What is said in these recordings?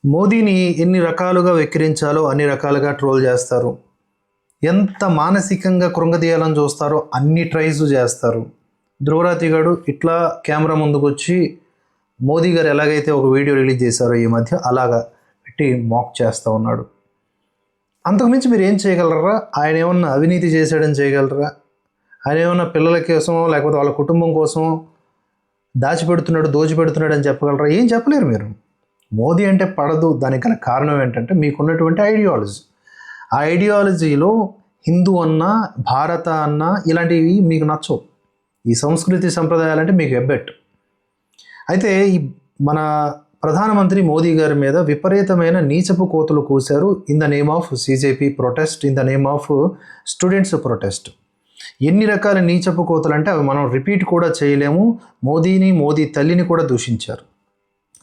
మోదీని ఎన్ని రకాలుగా వెక్కిరించాలో అన్ని రకాలుగా ట్రోల్ చేస్తారు. ఎంత మానసికంగా కృంగదీయాలని చూస్తారో అన్ని ట్రైస్ చేస్తారు. ధ్రువరాతి గారు ఇట్లా కెమెరా ముందుకు వచ్చి మోదీ గారు ఎలాగైతే ఒక వీడియో రిలీజ్ చేశారో ఈ మధ్య అలాగా పెట్టి మాక్ చేస్తూ ఉన్నాడు. అంతకుమించి మీరు ఏం చేయగలరా? ఆయన ఏమన్నా అవినీతి చేశాడని చేయగలరా? ఆయన ఏమన్నా పిల్లల కోసమో లేకపోతే వాళ్ళ కుటుంబం కోసమో దోచిపెడుతున్నాడు అని చెప్పగలరా? ఏం చెప్పలేరు మీరు. మోదీ అంటే పడదు. దానికి గల కారణం ఏంటంటే మీకున్నటువంటి ఐడియాలజీ. ఆ ఐడియాలజీలో హిందూ అన్నా భారత అన్నా ఇలాంటివి మీకు నచ్చవు. ఈ సంస్కృతి సంప్రదాయాలంటే మీకు ఎబ్బెట్. అయితే ఈ మన ప్రధానమంత్రి మోదీ గారి మీద విపరీతమైన నీచపు కోతులు కూశారు in the name of CJP protest, in the name of students protest. ఎన్ని రకాల నీచపు కోతలు అంటే అవి మనం రిపీట్ కూడా చేయలేము. మోదీ తల్లిని కూడా దూషించారు.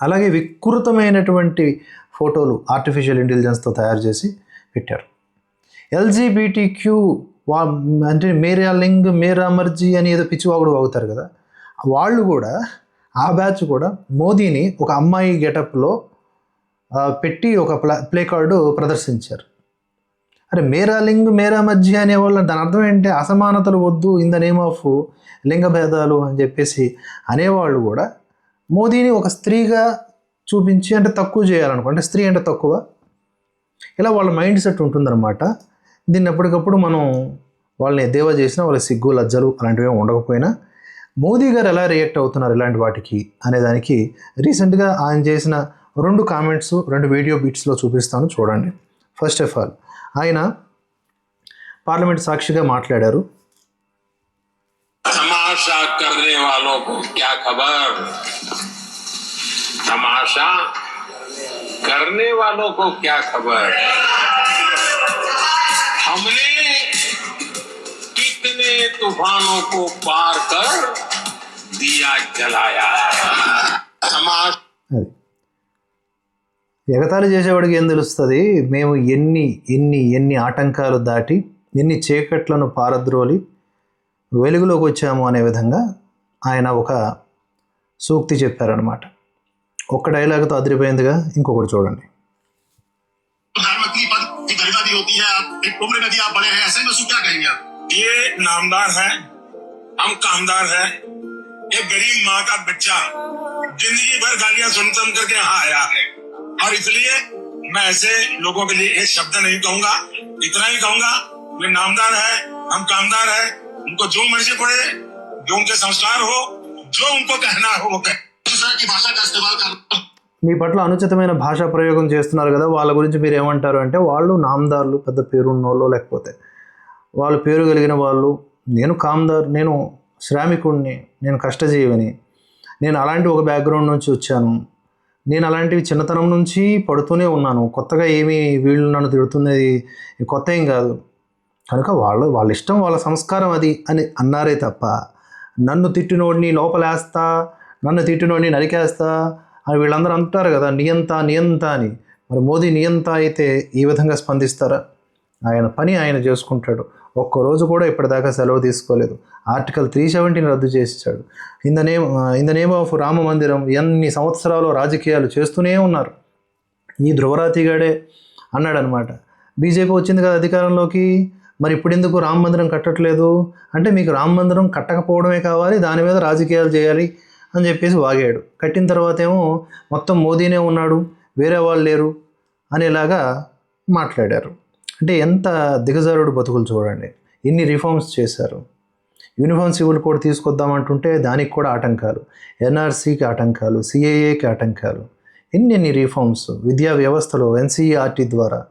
అలాగే వికృతమైనటువంటి ఫోటోలు ఆర్టిఫిషియల్ ఇంటెలిజెన్స్తో తయారు చేసి పెట్టారు. ఎల్జీబీటీక్యూ అంటే మేరా లింగ్ మేరా మర్జీ అని ఏదో పిచ్చివాగుడు వాగుతారు కదా, వాళ్ళు కూడా ఆ బ్యాచ్ కూడా మోదీని ఒక అమ్మాయి గెటప్లో పెట్టి ఒక ప్లే కార్డు ప్రదర్శించారు. అరే మేరా లింగ్ మేరా మర్జీ అనేవాళ్ళు దాని అర్థం ఏంటి? అసమానతలు వద్దు, ఇన్ ద నేమ్ ఆఫ్ లింగ భేదాలు అని చెప్పేసి అనేవాళ్ళు కూడా మోదీని ఒక స్త్రీగా చూపించి అంటే తక్కువ చేయాలనుకో, అంటే స్త్రీ అంటే తక్కువ, ఇలా వాళ్ళ మైండ్ సెట్ ఉంటుందన్నమాట. దీన్ని ఎప్పటికప్పుడు మనం వాళ్ళని ఎద్దేవా చేసినా వాళ్ళ సిగ్గు లజ్జలు అలాంటివి ఉండకపోయినా మోదీ గారు ఎలా రియాక్ట్ అవుతున్నారు ఇలాంటి వాటికి అనేదానికి రీసెంట్గా ఆయన చేసిన 2 కామెంట్స్ 2 వీడియో బీట్స్లో చూపిస్తాను, చూడండి. ఫస్ట్ ఆఫ్ ఆల్ ఆయన పార్లమెంట్ సాక్షిగా మాట్లాడారు. तमाशा करने वालों को क्या खबर, तमाशा करने वालों को क्या खबर, हमने कितने तूफानों को पार कर दिया जलाया. ఎగతాళి చేసేవాడికి ఏం తెలుస్తుంది? మేము ఎన్ని ఎన్ని ఎన్ని ఆటంకాలు దాటి ఎన్ని చీకట్లను పారద్రోలి వెలుగులోకి వచ్చాము అనే విధంగా ఆయన ఒక సూక్తి చెప్పారనమాట. ఒక్క డైలాగ్తో అదిరిపోయిందిగా. ఇంకొకటి చూడండి. ये नामदार है, हम कामदार है. एक गरीब माँ का बच्चा जिंदगी भर गालियां सुन सुन करके यहाँ आया है, और इसलिए मैं ऐसे लोगों के लिए एक शब्द नहीं कहूंगा, इतना ही कहूंगा वे नामदार है, हम कामदार है. उनको जो मर्जी पड़े, जो उनके संस्कार हो, जो उनको कहना हो वो कहे. की भाषा का इस्तेमाल करना. మీ పట్ల అనుచితమైన భాషా ప్రయోగం చేస్తున్నారు కదా, వాళ్ళ గురించి మీరు ఏమంటారు అంటే వాళ్ళు నామదారులు, పెద్ద పేరున్నోళ్ళు, లేకపోతే వాళ్ళు పేరు కలిగిన వాళ్ళు. నేను కామ్దార్, నేను శ్రామికుడిని, నేను కష్టజీవిని, నేను అలాంటి ఒక బ్యాక్గ్రౌండ్ నుంచి వచ్చాను, నేను అలాంటివి చిన్నతనం నుంచి పడుతూనే ఉన్నాను. కొత్తగా ఏమీ వీళ్ళు నన్ను తిడుతున్నది కొత్త ఏం కాదు. కనుక వాళ్ళ ఇష్టం, వాళ్ళ సంస్కారం అది అని అన్నారే తప్ప నన్ను తిట్టినోడిని లోపలేస్తా, నన్ను తిట్టినోడిని నరికేస్తా అని వీళ్ళందరూ అంటారు కదా, నియంత అని. మరి మోదీ నియంత అయితే ఈ విధంగా స్పందిస్తారా? ఆయన పని ఆయన చేసుకుంటాడు. ఒక్కరోజు కూడా ఇప్పటిదాకా సెలవు తీసుకోలేదు. ఆర్టికల్ 370 రద్దు చేసేసాడు. In the name of Rama మందిరం ఎన్ని సంవత్సరాలు రాజకీయాలు చేస్తూనే ఉన్నారు. ఈ ధ్రువరాతిగాడే అన్నాడనమాట, బీజేపీ వచ్చింది కదా అధికారంలోకి, మరి ఇప్పుడు ఎందుకు రామ మందిరం కట్టట్లేదు అంటే, మీకు రామ మందిరం కట్టకపోవడమే కావాలి, దాని మీద రాజకీయాలు చేయాలి అని చెప్పేసి వాగాడు. కట్టిన తర్వాత ఏమో మొత్తం మోదీనే ఉన్నాడు, వేరే వాళ్ళు లేరు అనేలాగా మాట్లాడారు. అంటే ఎంత దిగజారుడు బతుకులు చూడండి. ఎన్ని రిఫార్మ్స్ చేశారు. యూనిఫామ్ సివిల్ కోడ్ తీసుకొద్దామంటుంటే దానికి కూడా ఆటంకాలు, ఎన్ఆర్సీకి ఆటంకాలు, సిఏఏకి ఆటంకాలు, ఎన్ని రిఫార్మ్స్. విద్యా వ్యవస్థలో ఎన్సీఈఆర్టీ ద్వారా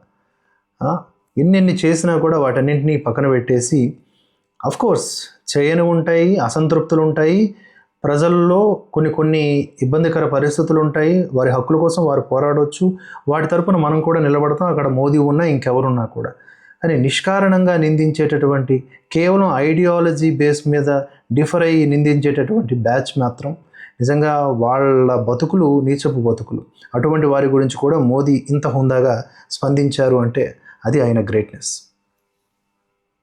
ఎన్ని చేసినా కూడా వాటన్నింటినీ పక్కన పెట్టేసి, అఫ్కోర్స్ చేయని ఉంటాయి, అసంతృప్తులు ఉంటాయి, ప్రజల్లో కొన్ని ఇబ్బందికర పరిస్థితులు ఉంటాయి. వారి హక్కుల కోసం వారు పోరాడవచ్చు, వాటి తరపున మనం కూడా నిలబడతాం, అక్కడ మోదీ ఉన్నా ఇంకెవరున్నా కూడా. కానీ నిష్కారణంగా నిందించేటటువంటి, కేవలం ఐడియాలజీ బేస్ మీద డిఫర్ అయ్యి నిందించేటటువంటి బ్యాచ్ మాత్రం నిజంగా వాళ్ళ బతుకులు నీచపు బతుకులు. అటువంటి వారి గురించి కూడా మోదీ ఇంత హుందాగా స్పందించారు అంటే అది ఆయన గ్రేట్నెస్.